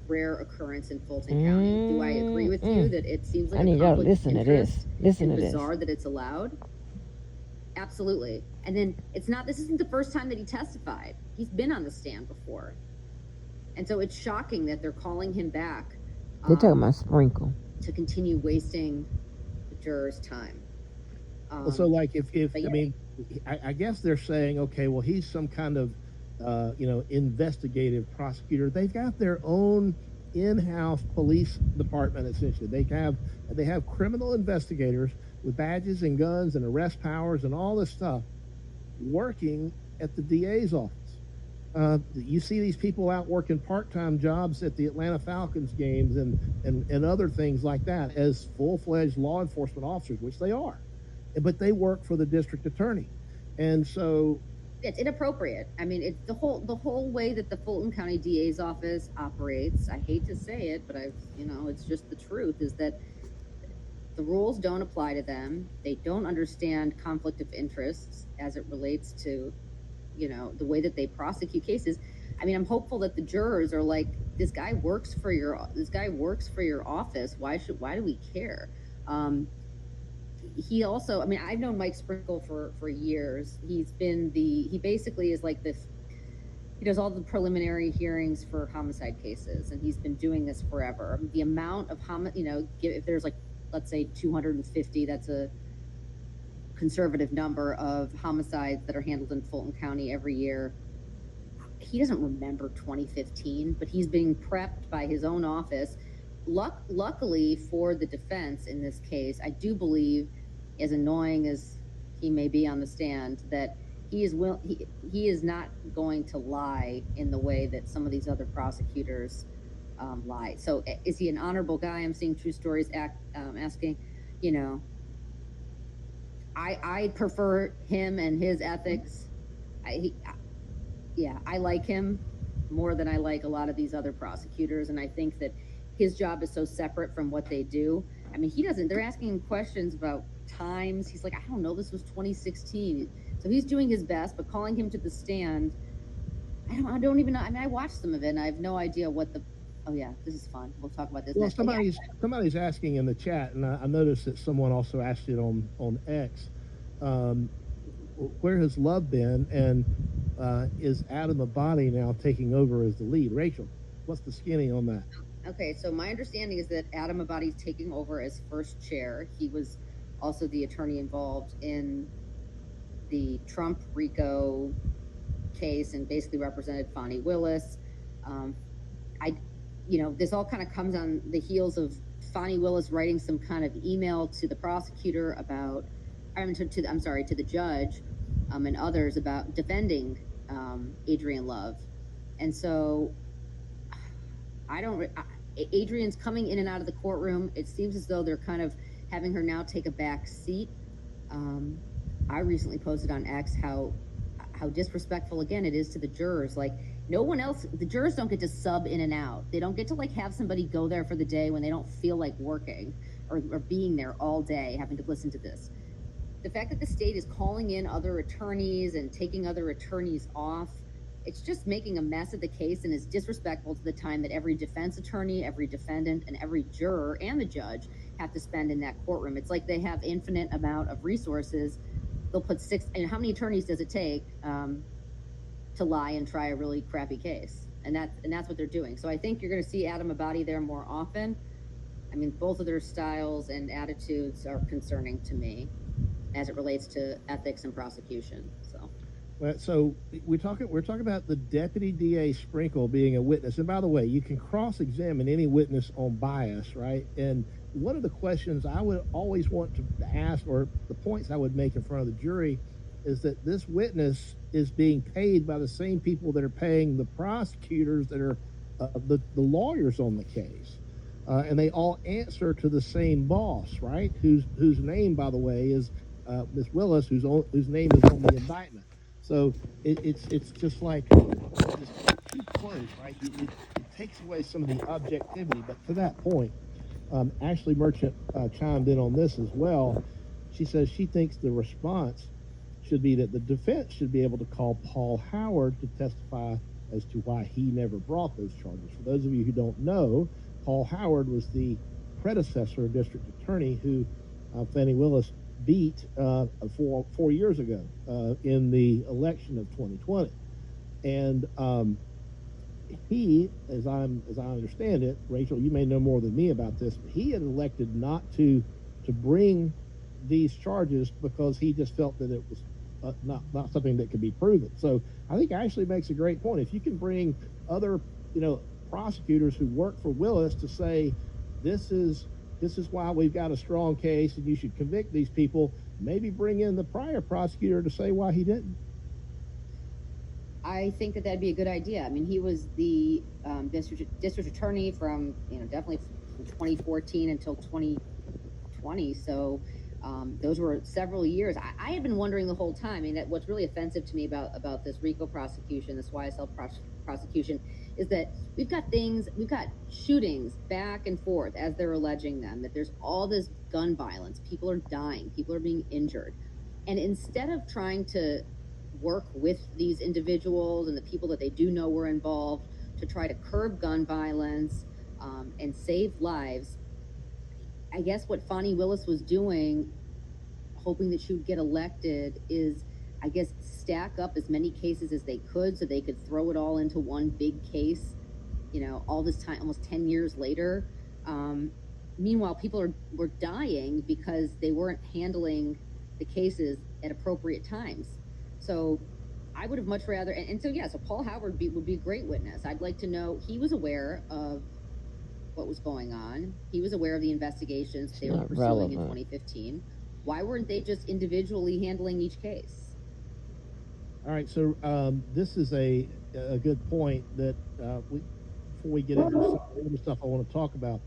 rare occurrence in Fulton County. Do I agree with you that it seems like I a need y'all to conflict of listen to this. interest Listen and to this. bizarre that it's allowed? Absolutely. And then this isn't the first time that he testified. He's been on the stand before. And so it's shocking that they're calling him back They're talking about Sprinkle. to continue wasting the jurors' time. Well, so like if but yeah. I mean, I guess they're saying, okay, well, he's some kind of investigative prosecutor. They've got their own in-house police department. Essentially, they have criminal investigators with badges and guns and arrest powers and all this stuff working at the DA's office. You see these people out working part-time jobs at the Atlanta Falcons games and other things like that as full-fledged law enforcement officers, which they are, but they work for the district attorney. And so it's inappropriate. I mean, it's the whole way that the Fulton County DA's office operates. I hate to say it, but it's just the truth, is that the rules don't apply to them. They don't understand conflict of interests as it relates to, the way that they prosecute cases. I mean, I'm hopeful that the jurors are like, this guy works for your office. Why do we care? He also, I mean, I've known Mike Sprinkle for years. He basically is like this. He does all the preliminary hearings for homicide cases, and he's been doing this forever. The amount of if there's like, let's say 250, that's a conservative number of homicides that are handled in Fulton County every year. He doesn't remember 2015, but he's being prepped by his own office. Luckily for the defense in this case, I do believe, as annoying as he may be on the stand, that he is not going to lie in the way that some of these other prosecutors lie. So is he an honorable guy? I'm seeing True Stories asking, I prefer him and his ethics. I like him more than I like a lot of these other prosecutors, and I think that his job is so separate from what they do. I mean, they're asking him questions about times. He's like, I don't know, this was 2016. So he's doing his best, but calling him to the stand, I don't even know. I mean, I watched some of it, and I have no idea what oh yeah, this is fun. We'll talk about this well, next. Somebody's asking in the chat, and I noticed that someone also asked it on X, where has Love been, and is Adam Abadi now taking over as the lead? Rachel, what's the skinny on that? Okay, so my understanding is that Adam Abadi is taking over as first chair. He was also the attorney involved in the Trump RICO case and basically represented Fani Willis. This all kind of comes on the heels of Fani Willis writing some kind of email to the prosecutor about, to the judge and others about defending Adrienne Love. And so Adrienne's coming in and out of the courtroom. It seems as though they're kind of having her now take a back seat. I recently posted on X how disrespectful, again, it is to the jurors. Like, no one else, the jurors don't get to sub in and out. They don't get to have somebody go there for the day when they don't feel like working or being there all day, having to listen to this. The fact that the state is calling in other attorneys and taking other attorneys off, it's just making a mess of the case and is disrespectful to the time that every defense attorney, every defendant, and every juror and the judge have to spend in that courtroom. It's like they have infinite amount of resources. They'll put how many attorneys does it take to lie and try a really crappy case? And that's what they're doing. So I think you're going to see Adam Abadi there more often. I mean, both of their styles and attitudes are concerning to me as it relates to ethics and prosecution. So we're talking about the deputy DA Sprinkle being a witness. And by the way, you can cross-examine any witness on bias, right? And one of the questions I would always want to ask, or the points I would make in front of the jury, is that this witness is being paid by the same people that are paying the prosecutors that are the lawyers on the case. And they all answer to the same boss, right? Whose name, by the way, is Ms. Willis, whose name is on the indictment. So it's just like too close, right? It takes away some of the objectivity. But to that point, Ashley Merchant chimed in on this as well. She says she thinks the response should be that the defense should be able to call Paul Howard to testify as to why he never brought those charges. For those of you who don't know, Paul Howard was the predecessor district attorney who Fani Willis beat 4 years ago in the election of 2020. And he, as I understand it, Rachel, you may know more than me about this, but he had elected not to bring these charges because he just felt that it was not something that could be proven. So I think Ashley makes a great point. If you can bring other, prosecutors who work for Willis to say, this is why we've got a strong case and you should convict these people, maybe bring in the prior prosecutor to say why he didn't. I think that that'd be a good idea. I mean, he was the district attorney from, definitely from 2014 until 2020. So those were several years. I had been wondering the whole time. I mean, that what's really offensive to me about this RICO prosecution, this YSL prosecution, is that we've got shootings back and forth as they're alleging them, that there's all this gun violence. People are dying. People are being injured. And instead of trying to work with these individuals and the people that they do know were involved to try to curb gun violence and save lives, I guess what Fani Willis was doing, hoping that she would get elected, is, I guess, stack up as many cases as they could so they could throw it all into one big case, all this time, almost 10 years later. Meanwhile, people were dying because they weren't handling the cases at appropriate times. So I would have much rather, so Paul Howard would be a great witness. I'd like to know, he was aware of what was going on. He was aware of the investigations they were pursuing in 2015. Why weren't they just individually handling each case? All right, so this is a good point that before we get into some of the stuff I want to talk about.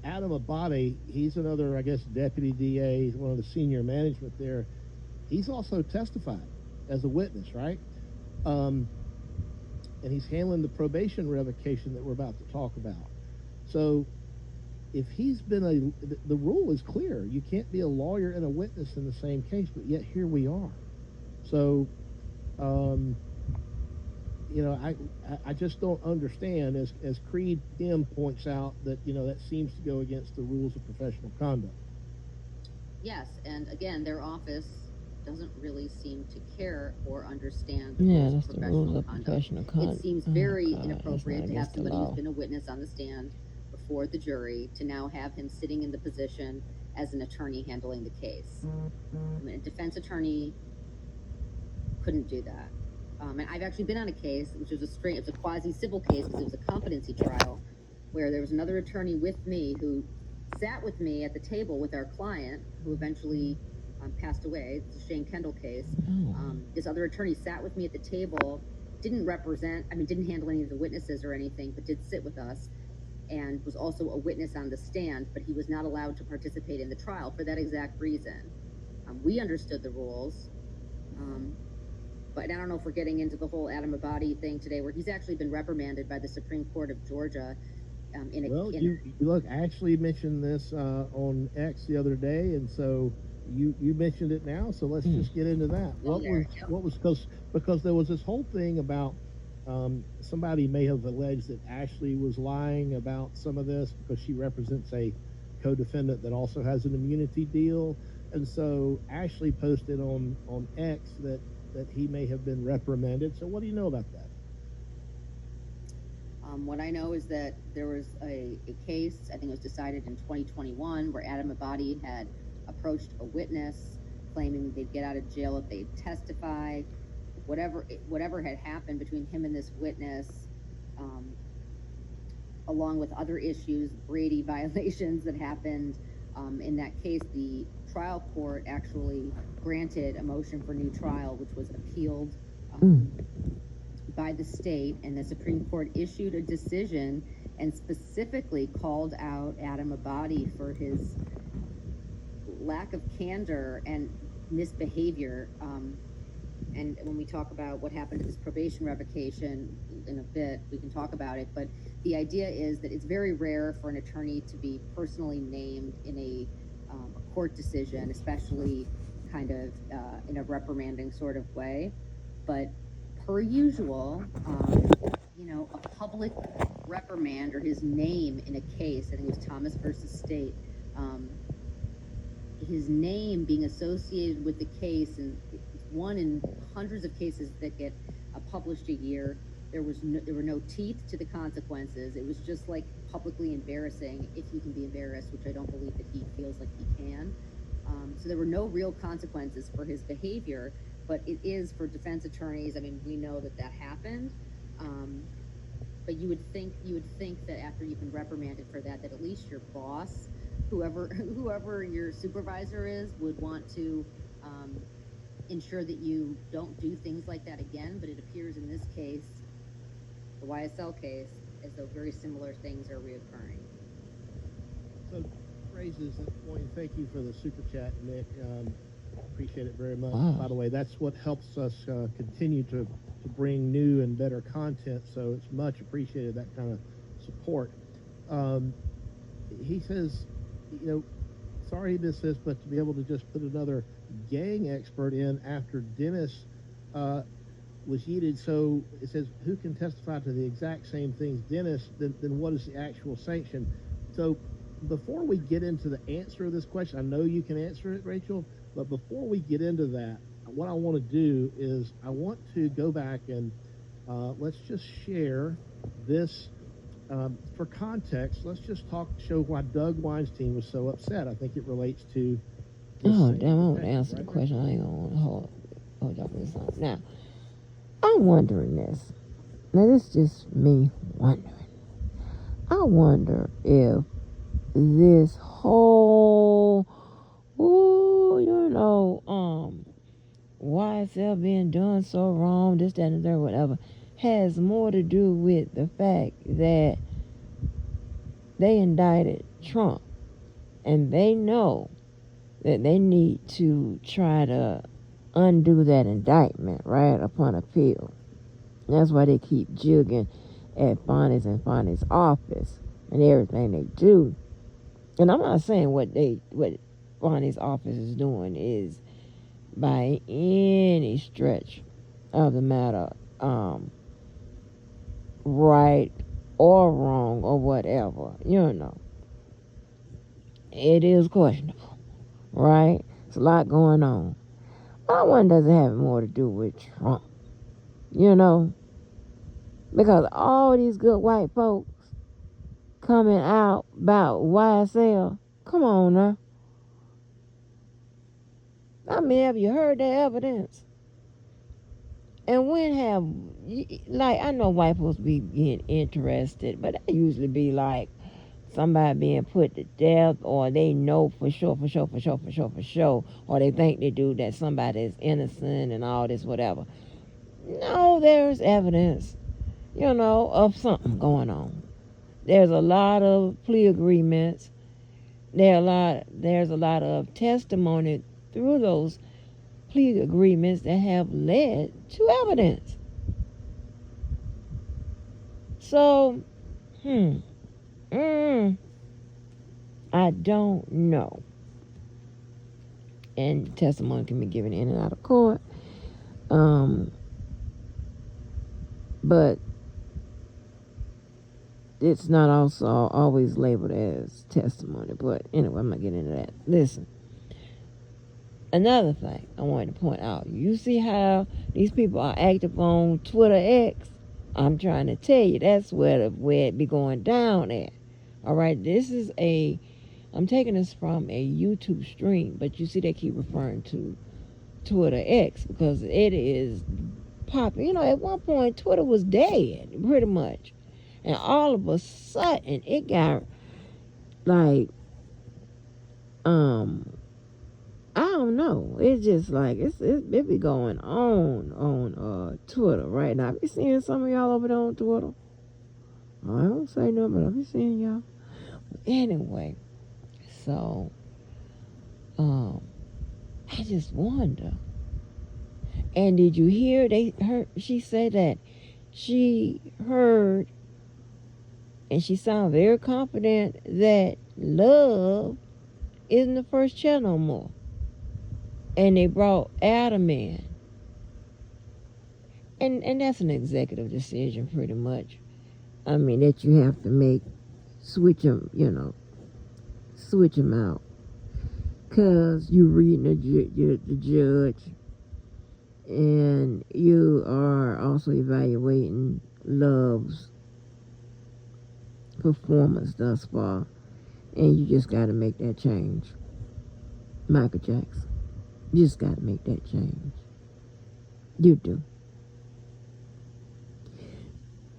Adam Abadi, he's another, I guess, deputy DA. He's one of the senior management there. He's also testified as a witness, right? And he's handling the probation revocation that we're about to talk about. So if he's been the rule is clear. You can't be a lawyer and a witness in the same case, but yet here we are. So, I just don't understand, as Creed M points out, that, that seems to go against the rules of professional conduct. Yes, and again, their office doesn't really seem to care or understand the rules that's of the rules of conduct. professional conduct. It seems very inappropriate to have somebody who's been a witness on the stand before the jury to now have him sitting in the position as an attorney handling the case. I mean, a defense attorney couldn't do that. And I've actually been on a case, which was it's a quasi-civil case because it was a competency trial, where there was another attorney with me who sat with me at the table with our client, who eventually passed away. It's a Shane Kendall case. This other attorney sat with me at the table, didn't handle any of the witnesses or anything, but did sit with us, and was also a witness on the stand, but he was not allowed to participate in the trial for that exact reason. We understood the rules, but I don't know if we're getting into the whole Adam Abadi thing today, where he's actually been reprimanded by the Supreme Court of Georgia. Look, I actually mentioned this on X the other day, and so you mentioned it now, so let's just get into that. What was because there was this whole thing about somebody may have alleged that Ashley was lying about some of this because she represents a co-defendant that also has an immunity deal, and so Ashley posted on X that he may have been reprimanded. So what do you know about that? What I know is that there was a case, I think it was decided in 2021, where Adam Abadi had approached a witness claiming they'd get out of jail if they testified. Whatever had happened between him and this witness, along with other issues, Brady violations that happened in that case, the trial court actually granted a motion for new trial, which was appealed by the state, and the Supreme Court issued a decision and specifically called out Adam Abadi for his lack of candor and misbehavior. And when we talk about what happened to this probation revocation in a bit, we can talk about it. But the idea is that it's very rare for an attorney to be personally named in a court decision, especially kind of in a reprimanding sort of way. But per usual, a public reprimand or his name in a case, I think it was Thomas versus State, his name being associated with the case, and it's one in hundreds of cases that get published a year. There were no teeth to the consequences. It was just like publicly embarrassing, if he can be embarrassed, which I don't believe that he feels like he can. So there were no real consequences for his behavior, but it is for defense attorneys. I mean, we know that happened. But you would think that after you've been reprimanded for that at least your boss, whoever your supervisor is, would want to ensure that you don't do things like that again. But it appears in this case, the YSL case, as though very similar things are reoccurring. So raises that point. Thank you for the super chat, Nick. Appreciate it very much. Wow. By the way, that's what helps us continue to bring new and better content. So it's much appreciated, that kind of support. He says, sorry he missed this, but to be able to just put another gang expert in after Dennis was yeeted. So it says, who can testify to the exact same things Dennis, then what is the actual sanction? So before we get into the answer of this question, I know you can answer it, Rachel, but before we get into that, what I want to do is I want to go back and let's just share this for context. Let's just show why Doug Weinstein was so upset. I think it relates to Oh, damn, I want to answer the question. I ain't going to hold y'all for this long. Now, I'm wondering this. Now, this is just me wondering. I wonder if this whole, YSL being done so wrong, this, that, and the third, whatever, has more to do with the fact that they indicted Trump, and they know that they need to try to undo that indictment right upon appeal. That's why they keep jigging at Fonnie's and Fonnie's office and everything they do. And I'm not saying what Fonnie's office is doing is by any stretch of the matter right or wrong or whatever. It is questionable, right? It's a lot going on. But one doesn't have more to do with Trump, because all these good white folks coming out about YSL, come on now. I mean, have you heard that evidence? And when I know white folks be getting interested, but that usually be like somebody being put to death, or they know for sure, or they think they do, that somebody is innocent and all this, whatever. No, there's evidence, of something going on. There's a lot of plea agreements. There's a lot of testimony through those plea agreements that have led to evidence. So, I don't know. And testimony can be given in and out of court. But it's not also always labeled as testimony. But anyway, I'm not getting into that. Listen. Another thing I wanted to point out. You see how these people are active on Twitter X? I'm trying to tell you, that's where it be going down at. All right, I'm taking this from a YouTube stream, but you see they keep referring to Twitter X because it is popping. At one point Twitter was dead, pretty much. And all of a sudden it got like, I don't know. It's just like it be going on Twitter right now. I be seeing some of y'all over there on Twitter. I don't say nothing, but I be seeing y'all. Anyway, so I just wonder. And did you hear she said that she heard, and she sounded very confident that Love isn't the first channel no more. And they brought Adam in. and that's an executive decision pretty much. I mean, that you have to make, switch them, switch them out. Because you reading the judge, and you are also evaluating Love's performance thus far, and you just got to make that change. Michael Jackson, you just got to make that change. You do.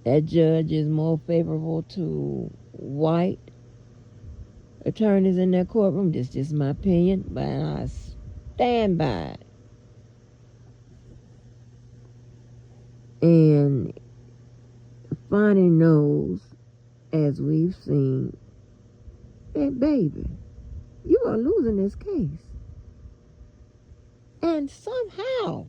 That judge is more favorable to white attorneys in that courtroom. This is just my opinion, but I stand by it. And Fonnie knows, as we've seen, that baby, you are losing this case. And somehow,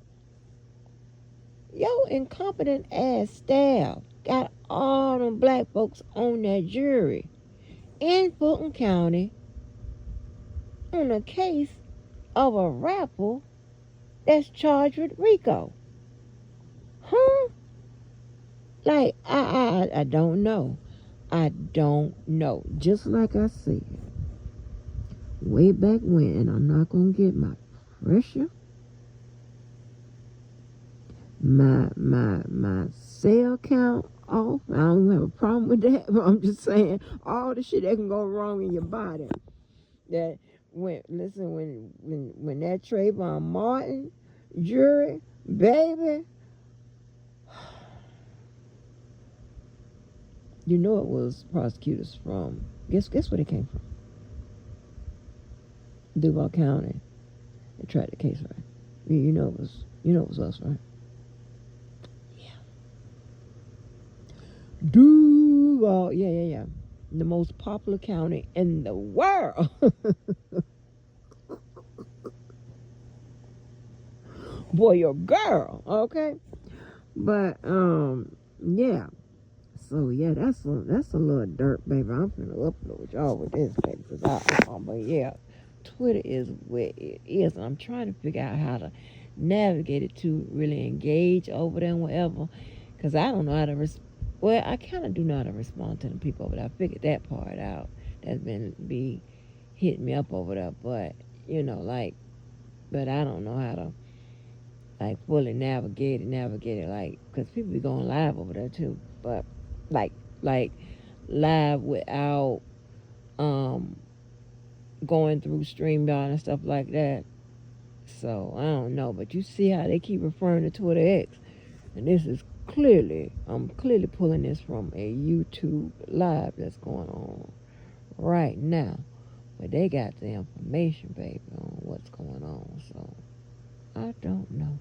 your incompetent ass staff got all them black folks on that jury in Fulton County on a case of a rapper that's charged with RICO. Huh? Like, I don't know. I don't know. Just like I said, way back when, and I'm not going to get my pressure, my cell count off. I don't have a problem with that, but I'm just saying all the shit that can go wrong in your body. That when that Trayvon Martin jury, baby, you know it was prosecutors from, guess where they came from? Duval County. They tried the case, right? You know it was us, right? Yeah. Duval, yeah. The most popular county in the world. Boy, your girl, okay? But yeah. So yeah, that's a little dirt, baby. I'm finna upload y'all with this, baby, but yeah, Twitter is where it is, and I'm trying to figure out how to navigate it to really engage over there and whatever, because I don't know how to well, I kind of do know how to respond to the people over there. I figured that part out. That's been hitting me up over there, but but I don't know how to like fully navigate it, like, because people be going live over there too, but like live without going through StreamYard and stuff like that. So I don't know, but you see how they keep referring to Twitter X, and this is I'm clearly pulling this from a YouTube live that's going on right now, but they got the information, baby, on what's going on. So I don't know.